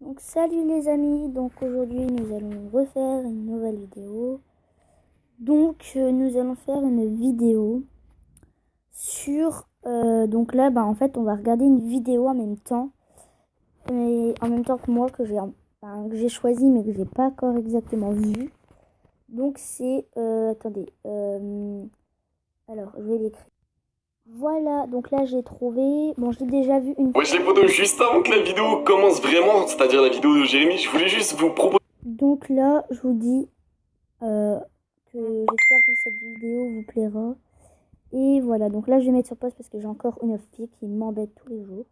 Donc salut les amis, donc aujourd'hui nous allons refaire une nouvelle vidéo. Donc nous allons faire une vidéo sur... donc là en fait on va regarder une vidéo en même temps. Mais en même temps que moi que j'ai choisi mais que j'ai pas encore exactement vu. Donc c'est... attendez. Alors je vais l'écrire. Voilà, donc là j'ai trouvé... Bon, je l'ai déjà vu une fois. Wesh les potos, juste avant que la vidéo commence vraiment, c'est-à-dire la vidéo de Jérémy, je voulais juste vous proposer... Donc là, je vous dis que j'espère que cette vidéo vous plaira. Et voilà, donc là je vais mettre sur pause parce que j'ai encore une fille qui m'embête tous les jours.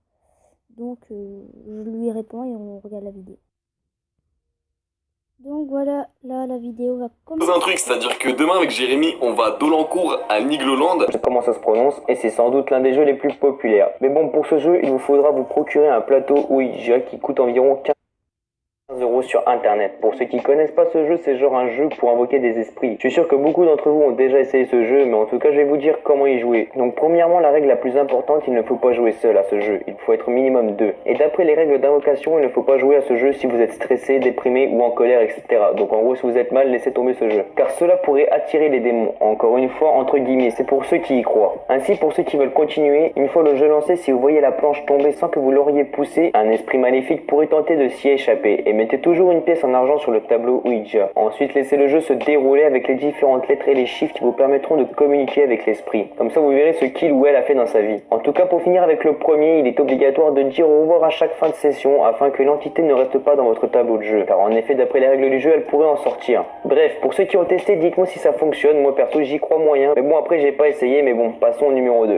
Donc je lui réponds et on regarde la vidéo. Donc voilà, là la vidéo va commencer. un truc, c'est-à-dire que demain avec Jérémy, on va à Dolencourt, à Nigloland. Je sais comment ça se prononce et c'est sans doute l'un des jeux les plus populaires. Mais bon, pour ce jeu, il vous faudra vous procurer un plateau Ouija qui coûte environ 15 € sur internet. Pour ceux qui connaissent pas ce jeu, c'est genre un jeu pour invoquer des esprits. Je suis sûr que beaucoup d'entre vous ont déjà essayé ce jeu, mais en tout cas je vais vous dire comment y jouer. Donc premièrement, la règle la plus importante, il ne faut pas jouer seul à ce jeu, il faut être minimum 2. Et d'après les règles d'invocation, il ne faut pas jouer à ce jeu si vous êtes stressé, déprimé ou en colère, etc. Donc en gros, si vous êtes mal, laissez tomber ce jeu. Car cela pourrait attirer les démons, encore une fois entre guillemets, c'est pour ceux qui y croient. Ainsi, pour ceux qui veulent continuer, une fois le jeu lancé, si vous voyez la planche tomber sans que vous l'auriez poussée, un esprit maléfique pourrait tenter de s'y échapper. Et mettez toujours une pièce en argent sur le tableau Ouija. Ensuite, laissez le jeu se dérouler avec les différentes lettres et les chiffres qui vous permettront de communiquer avec l'esprit. Comme ça, vous verrez ce qu'il ou elle a fait dans sa vie. En tout cas, pour finir avec le premier, il est obligatoire de dire au revoir à chaque fin de session afin que l'entité ne reste pas dans votre tableau de jeu. Car en effet, d'après les règles du jeu, elle pourrait en sortir. Bref, pour ceux qui ont testé, dites-moi si ça fonctionne. Moi, perso, j'y crois moyen. Mais bon, après, j'ai pas essayé, mais bon, passons au numéro 2.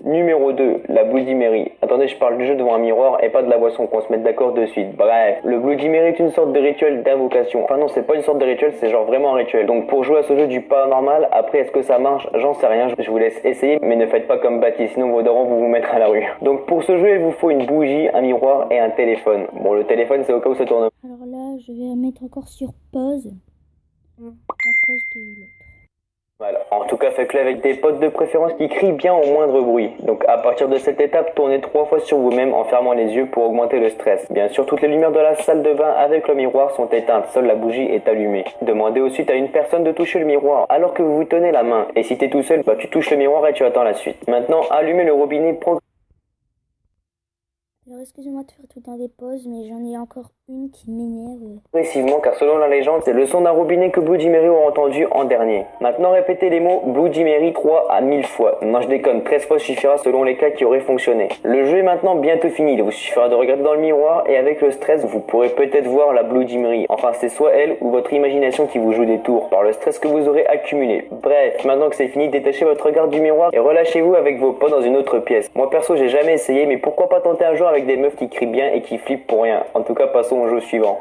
Numéro 2, la Bloody Mary. Attendez, je parle du jeu devant un miroir et pas de la boisson, qu'on se mette d'accord de suite. Bref, le Bloody Mary est une sorte de rituel d'invocation. Enfin non, c'est pas une sorte de rituel, c'est genre vraiment un rituel. Donc pour jouer à ce jeu du paranormal, après est-ce que ça marche? J'en sais rien, je vous laisse essayer, mais ne faites pas comme Baptiste, sinon vos darons vont vous mettre à la rue. Donc pour ce jeu, il vous faut une bougie, un miroir et un téléphone. Bon, le téléphone, c'est au cas où ça tourne. Alors là, je vais mettre encore sur pause à cause de l'autre. Voilà. En tout cas, faites-le avec des potes de préférence qui crient bien au moindre bruit. Donc à partir de cette étape, tournez 3 fois sur vous-même en fermant les yeux pour augmenter le stress. Bien sûr, toutes les lumières de la salle de bain avec le miroir sont éteintes, seule la bougie est allumée. Demandez ensuite à une personne de toucher le miroir alors que vous vous tenez la main. Et si t'es tout seul, tu touches le miroir et tu attends la suite. Maintenant, allumez le robinet progressivement. Alors excusez-moi de faire tout dans des pauses, mais j'en ai encore une qui m'énerve. Car selon la légende, c'est le son d'un robinet que Bloody Mary aura entendu en dernier. Maintenant, répétez les mots Bloody Mary 3 à 1000 fois. Non, je déconne, 13 fois suffira selon les cas qui auraient fonctionné. Le jeu est maintenant bientôt fini, il vous suffira de regarder dans le miroir et avec le stress, vous pourrez peut-être voir la Bloody Mary. Enfin, c'est soit elle ou votre imagination qui vous joue des tours par le stress que vous aurez accumulé. Bref, maintenant que c'est fini, détachez votre regard du miroir et relâchez-vous avec vos potes dans une autre pièce. Moi perso, j'ai jamais essayé, mais pourquoi pas tenter un jour avec des meufs qui crient bien et qui flippent pour rien. En tout cas, passons au jeu suivant.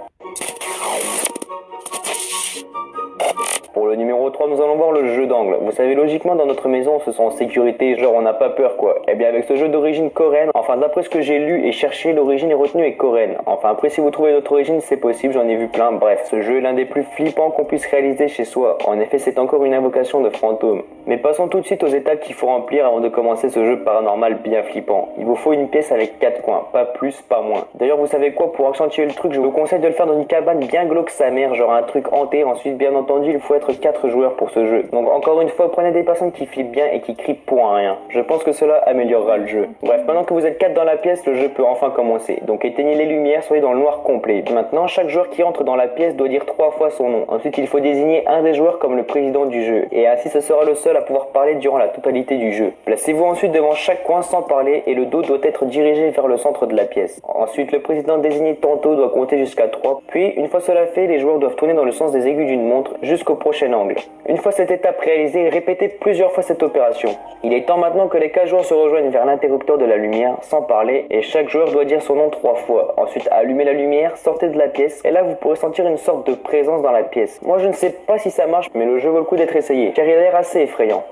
Pour le numéro 3, nous allons voir le jeu d'angle. Vous savez, logiquement, dans notre maison, on se sent en sécurité, genre on n'a pas peur quoi. Et bien avec ce jeu d'origine coréenne, enfin d'après ce que j'ai lu et cherché, l'origine est retenue est coréenne. Enfin après, si vous trouvez notre origine, c'est possible, j'en ai vu plein. Bref, ce jeu est l'un des plus flippants qu'on puisse réaliser chez soi. En effet, c'est encore une invocation de fantômes. Mais passons tout de suite aux étapes qu'il faut remplir avant de commencer ce jeu paranormal bien flippant. Il vous faut une pièce avec 4 coins, pas plus, pas moins. D'ailleurs, vous savez quoi, pour accentuer le truc, je vous conseille de le faire dans une cabane bien glauque sa mère, genre un truc hanté. Ensuite, bien entendu, il faut être 4 joueurs pour ce jeu. Donc encore une fois, prenez des personnes qui flippent bien et qui crient pour un rien. Je pense que cela améliorera le jeu. Bref, maintenant que vous êtes 4 dans la pièce, le jeu peut enfin commencer. Donc éteignez les lumières, soyez dans le noir complet. Maintenant, chaque joueur qui entre dans la pièce doit dire 3 fois son nom. Ensuite, il faut désigner un des joueurs comme le président du jeu. Et ainsi, ce sera le seul à pouvoir parler durant la totalité du jeu. Placez-vous ensuite devant chaque coin sans parler et le dos doit être dirigé vers le centre de la pièce. Ensuite, le président désigné tantôt doit compter jusqu'à 3. Puis, une fois cela fait, les joueurs doivent tourner dans le sens des aiguilles d'une montre jusqu'au prochain angle. Une fois cette étape réalisée, répétez plusieurs fois cette opération. Il est temps maintenant que les 4 joueurs se rejoignent vers l'interrupteur de la lumière sans parler et chaque joueur doit dire son nom 3 fois. Ensuite, allumez la lumière, sortez de la pièce et là vous pourrez sentir une sorte de présence dans la pièce. Moi je ne sais pas si ça marche, mais le jeu vaut le coup d'être essayé car il a l'air assez effrayant.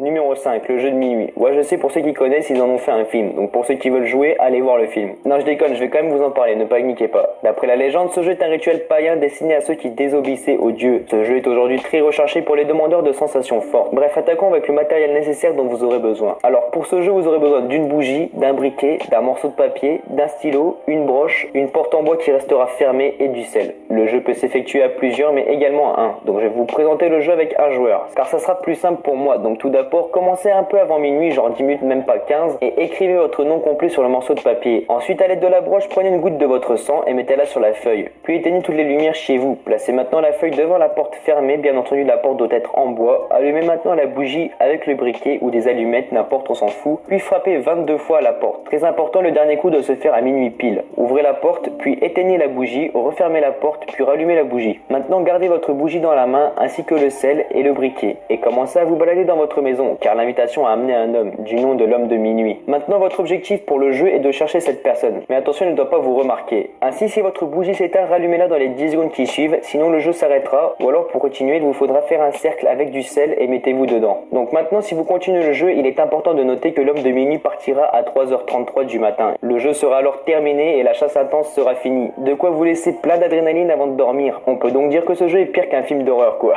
Numéro 5, le jeu de minuit. Ouais, je sais, pour ceux qui connaissent, ils en ont fait un film. Donc pour ceux qui veulent jouer, allez voir le film. Non, je déconne, je vais quand même vous en parler, ne paniquez pas. D'après la légende, ce jeu est un rituel païen destiné à ceux qui désobéissaient aux dieux. Ce jeu est aujourd'hui très recherché pour les demandeurs de sensations fortes. Bref, attaquons avec le matériel nécessaire dont vous aurez besoin. Alors pour ce jeu, vous aurez besoin d'une bougie, d'un briquet, d'un morceau de papier, d'un stylo, une broche, une porte en bois qui restera fermée et du sel. Le jeu peut s'effectuer à plusieurs mais également à un. Donc je vais vous présenter le jeu avec un joueur, car ça sera plus simple pour moi. Donc tout d'abord, commencez un peu avant minuit, genre 10 minutes, même pas 15, et écrivez votre nom complet sur le morceau de papier. Ensuite, à l'aide de la broche, prenez une goutte de votre sang et mettez-la sur la feuille. Puis éteignez toutes les lumières chez vous. Placez maintenant la feuille devant la porte fermée, bien entendu la porte doit être en bois. Allumez maintenant la bougie avec le briquet ou des allumettes, n'importe, on s'en fout. Puis frappez 22 fois à la porte. Très important, le dernier coup doit se faire à minuit pile. Ouvrez la porte, puis éteignez la bougie, refermez la porte, puis rallumez la bougie. Maintenant, gardez votre bougie dans la main, ainsi que le sel et le briquet, et commencez à vous balader dans votre maison, car l'invitation a amené un homme, du nom de l'homme de minuit. Maintenant, votre objectif pour le jeu est de chercher cette personne, mais attention, il ne doit pas vous remarquer. Ainsi, si votre bougie s'éteint, rallumez-la dans les 10 secondes qui suivent, sinon le jeu s'arrêtera, ou alors pour continuer, il vous faudra faire un cercle avec du sel et mettez-vous dedans. Donc maintenant, si vous continuez le jeu, il est important de noter que l'homme de minuit partira à 3h33 du matin. Le jeu sera alors terminé et la chasse intense sera finie. De quoi vous laisser plein d'adrénaline avant de dormir. On peut donc dire que ce jeu est pire qu'un film d'horreur, quoi.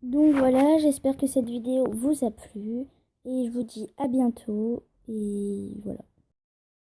Donc voilà, j'espère que cette vidéo vous a plu et je vous dis à bientôt et voilà.